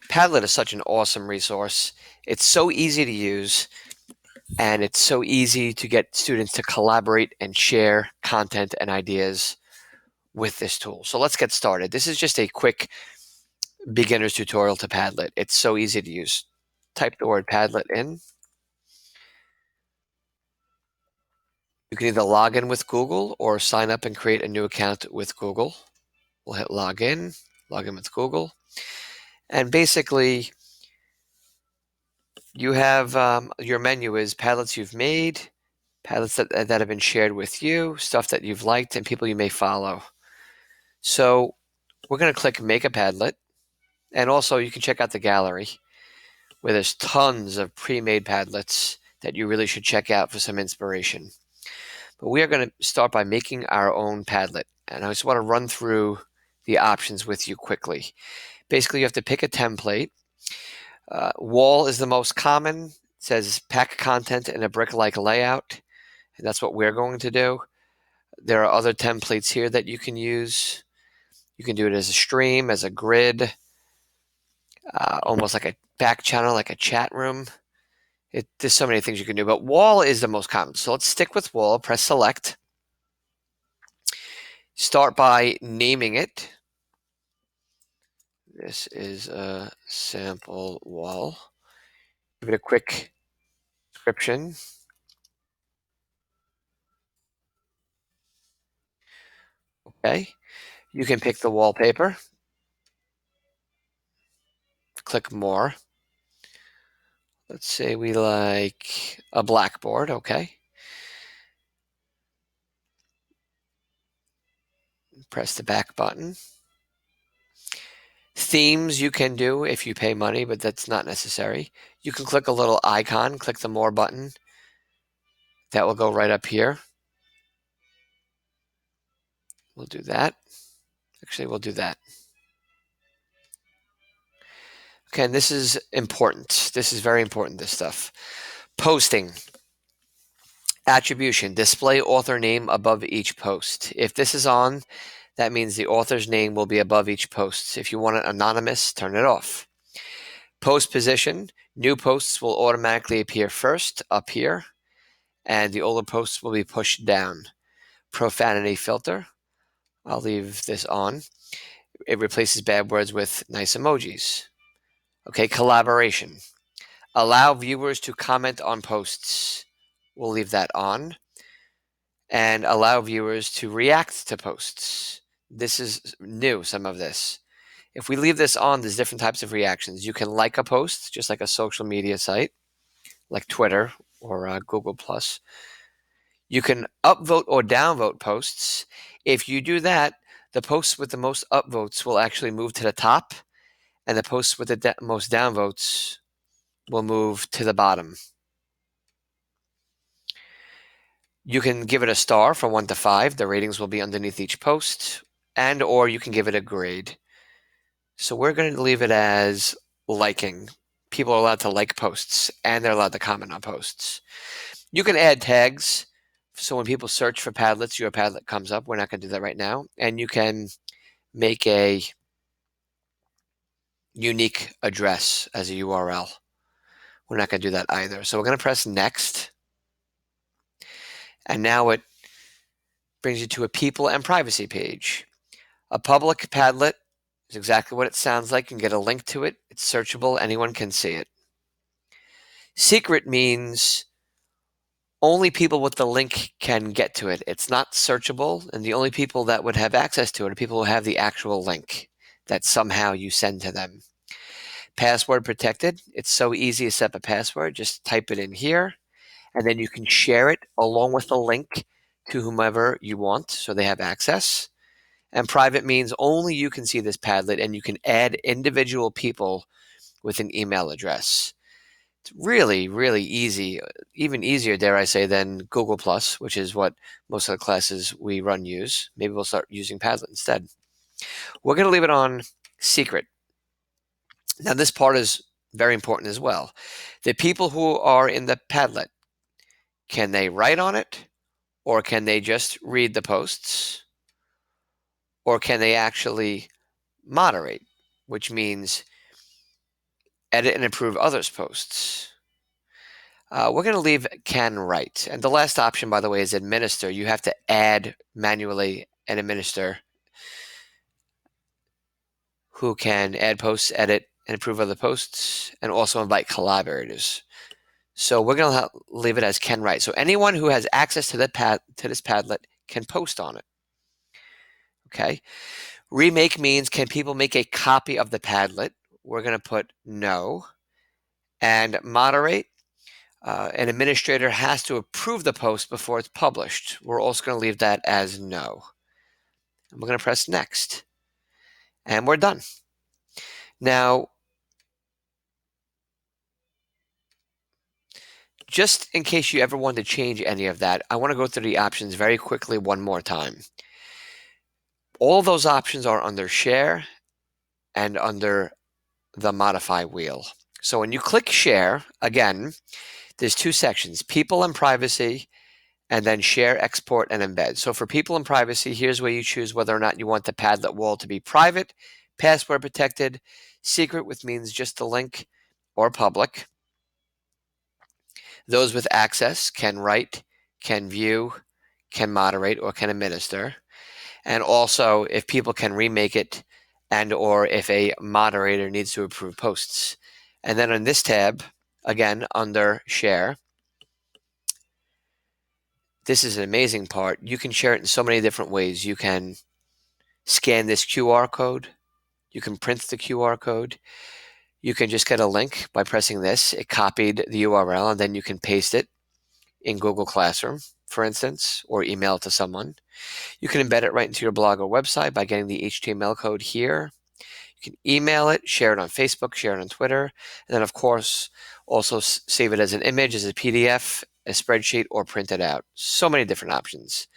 Padlet is such an awesome resource. It's so easy to use, and it's so easy to get students to collaborate and share content and ideas with this tool. So let's get started. This is just a quick beginner's tutorial to Padlet. It's so easy to use. Type the word Padlet in. You can either log in with Google or sign up and create a new account with Google. We'll hit log in with Google. And basically, you have your menu is Padlets you've made, Padlets that have been shared with you, stuff that you've liked, and people you may follow. So we're going to click Make a Padlet. And also, you can check out the gallery where there's tons of pre-made Padlets that you really should check out for some inspiration. But we are going to start by making our own Padlet. And I just want to run through the options with you quickly. Basically, you have to pick a template. Wall is the most common. It says pack content in a brick-like layout. And that's what we're going to do. There are other templates here that you can use. You can do it as a stream, as a grid, almost like a back channel, like a chat room. There's so many things you can do, but wall is the most common. So let's stick with wall. Press select. Start by naming it. This is a sample wall. Give it a quick description. Okay. You can pick the wallpaper. Click more. Let's say we like a blackboard. Okay. Press the back button. Themes you can do if you pay money, but that's not necessary. You can click a little icon, click the more button. That will go right up here. We'll do that. Actually, we'll do that. Okay, and this is important. This is very important, this stuff. Posting. Attribution. Display author name above each post. If this is on, that means the author's name will be above each post. If you want it anonymous, turn it off. Post position. New posts will automatically appear first up here, and the older posts will be pushed down. Profanity filter. I'll leave this on. It replaces bad words with nice emojis. Okay, collaboration. Allow viewers to comment on posts. We'll leave that on. And allow viewers to react to posts. This is new, some of this. If we leave this on, there's different types of reactions. You can like a post, just like a social media site, like Twitter or Google+. You can upvote or downvote posts. If you do that, the posts with the most upvotes will actually move to the top, and the posts with the most downvotes will move to the bottom. You can give it a star from 1 to 5. The ratings will be underneath each post, and or you can give it a grade. So we're going to leave it as liking. People are allowed to like posts, and they're allowed to comment on posts. You can add tags. So when people search for Padlets, your Padlet comes up. We're not going to do that right now. And you can make a unique address as a URL. We're not going to do that either. So we're going to press next. And now it brings you to a people and privacy page. A public Padlet is exactly what it sounds like. You can get a link to it. It's searchable. Anyone can see it. Secret means only people with the link can get to it. It's not searchable, and the only people that would have access to it are people who have the actual link that somehow you send to them. Password protected. It's so easy to set up a password. Just type it in here, and then you can share it along with the link to whomever you want so they have access. And private means only you can see this Padlet, and you can add individual people with an email address. It's really, really easy, even easier, dare I say, than Google+, which is what most of the classes we run use. Maybe we'll start using Padlet instead. We're going to leave it on secret. Now, this part is very important as well. The people who are in the Padlet, can they write on it, or can they just read the posts, or can they actually moderate, which means edit and approve others' posts. We're going to leave can write. And the last option, by the way, is administer. You have to add manually and administer who can add posts, edit, and approve other posts, and also invite collaborators. So we're going to leave it as can write. So anyone who has access to this Padlet can post on it. Okay. Remake means, can people make a copy of the Padlet? We're going to put no. And moderate, an administrator has to approve the post before it's published. We're also going to leave that as no. And we're going to press next. And we're done. Now, just in case you ever want to change any of that, I want to go through the options very quickly one more time. All those options are under Share and under the Modify wheel. So when you click Share, again, there's two sections, People and Privacy, and then Share, Export, and Embed. So for People and Privacy, here's where you choose whether or not you want the Padlet wall to be private, password protected, secret, which means just the link, or public. Those with access can write, can view, can moderate, or can administer. And also if people can remake it and or if a moderator needs to approve posts. And then on this tab, again, under Share, this is an amazing part. You can share it in so many different ways. You can scan this QR code. You can print the QR code. You can just get a link by pressing this. It copied the URL, and then you can paste it in Google Classroom, for instance, or email it to someone. You can embed it right into your blog or website by getting the HTML code here. You can email it, share it on Facebook, share it on Twitter, and then, of course, also save it as an image, as a PDF, a spreadsheet, or print it out. So many different options.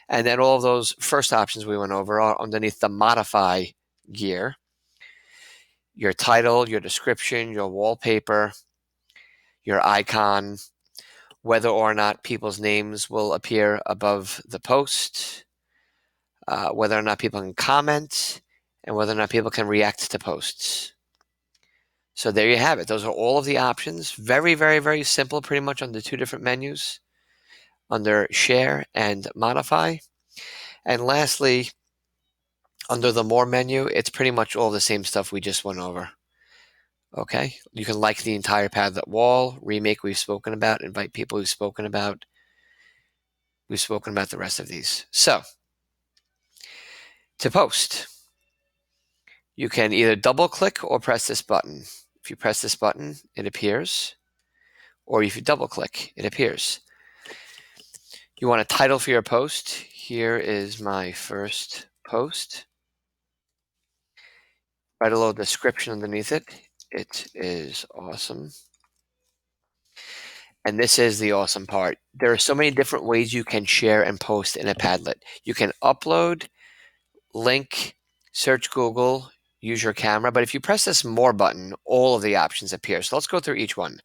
And then all of those first options we went over are underneath the Modify gear. Your title, your description, your wallpaper, your icon, whether or not people's names will appear above the post, whether or not people can comment, and whether or not people can react to posts. So there you have it. Those are all of the options. Very, very, very simple, pretty much under two different menus, under Share and Modify. And lastly, under the More menu, it's pretty much all the same stuff we just went over. Okay, you can like the entire Padlet wall, remake we've spoken about, invite people we've spoken about. We've spoken about the rest of these. So, to post, you can either double click or press this button. If you press this button, it appears, or if you double click, it appears. You want a title for your post. Here is my first post. Write a little description underneath it. It is awesome. And this is the awesome part. There are so many different ways you can share and post in a Padlet. You can upload, link, search Google, use your camera. But if you press this More button, all of the options appear. So let's go through each one.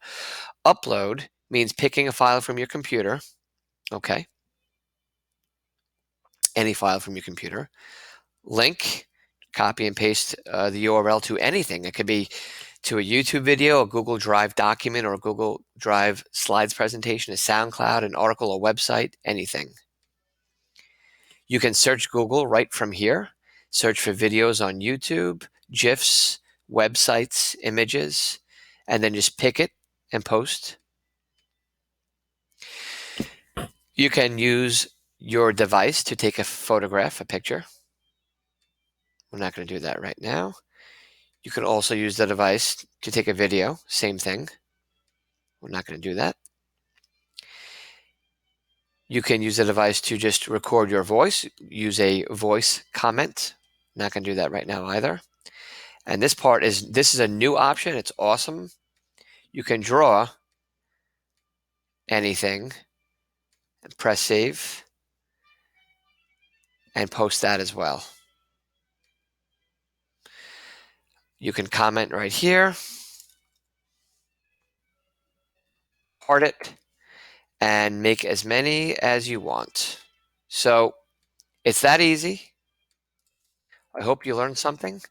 Upload means picking a file from your computer. Okay. Any file from your computer. Link, copy and paste the URL to anything. It could be to a YouTube video, a Google Drive document, or a Google Drive slides presentation, a SoundCloud, an article, a website, anything. You can search Google right from here. Search for videos on YouTube, GIFs, websites, images, and then just pick it and post. You can use your device to take a photograph, a picture. We're not going to do that right now. You can also use the device to take a video, same thing. We're not going to do that. You can use the device to just record your voice, use a voice comment. Not going to do that right now either. And this is a new option. It's awesome. You can draw anything and press save and post that as well. You can comment right here, heart it, and make as many as you want. So it's that easy. I hope you learned something.